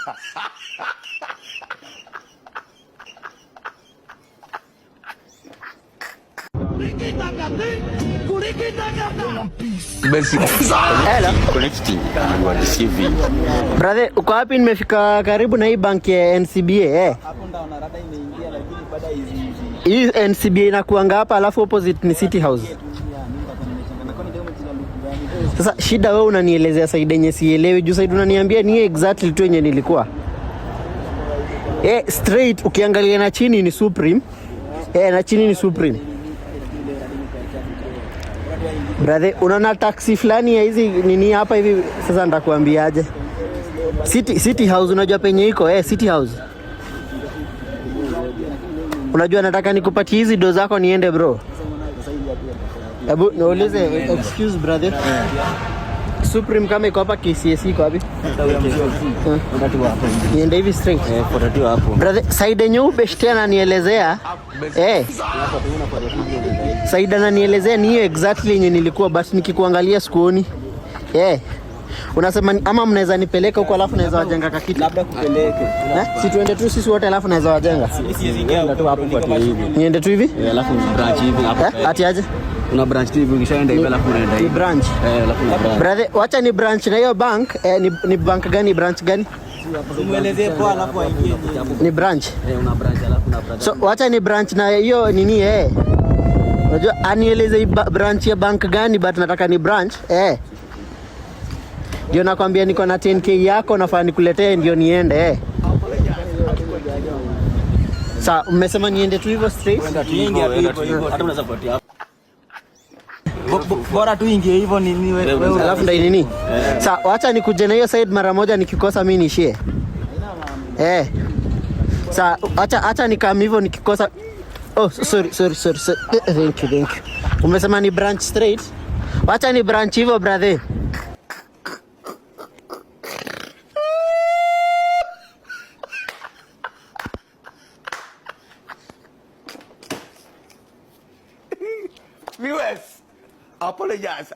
Hello. Brother, uko wapi? Nimefika karibu na hii banki ya NCBA Hapo ndo narada imeingia lakini baada hizi. Hii NCBA inakuanga hapa alafu opposite ni City House. Sasa shida wewe unanielezea side yenye sielewi, juu side unaniambia ni exactly tu yenye nilikuwa. Straight ukiangalia na chini ni Supreme. Na chini ni Supreme. Brother, unaona taxi fulani ya hizi nini hapa hivi, sasa nitakuambiaje? City House unajua penye iko? City House. Unajua nataka nikupatie hizi do zako niende bro. Hebu naulize, excuse brother. Supreme kama iko hapa KCSE iko wapi? Niende hivi straight. Hapo. Brother, side nyeupe tena nielezea. Side ananielezea ni hiyo exactly yenye nilikuwa, but nikikuangalia sikuoni. Unasema ama mnaweza nipeleka huko alafu naweza wajenga kakiti. Labda kupeleke. Si tuende tu sisi wote alafu naweza wajenga. Niende tu hapo kwa hivi. Niende tu hivi? Alafu branch hivi hapo. Ati aje? Kuna branch hivi ukishaenda hivi alafu unaenda hivi. Branch. Alafu na branch. Brother, wacha ni branch na hiyo bank. Ni bank gani, branch gani? Umuelezee kwa alafu aingie. Ni branch. Una branch alafu na branch. So wacha ni branch na hiyo nini Unajua anieleze branch ya bank gani, but nataka ni branch. Ndio nakwambia niko na 10k yako nafaa nikuletee ndio niende. Sasa umesema niende tu hivyo straight? Hata unaweza kupatia hapo. Bora tu ingie hivyo nini wewe. Alafu ndio nini? Sasa acha nikuje na hiyo side mara moja, nikikosa mimi nishie. Sasa acha nikam hivyo nikikosa. Oh, sorry. Thank you. Umesema ni branch straight? Acha ni branch hivyo brother. Viewers, apologize.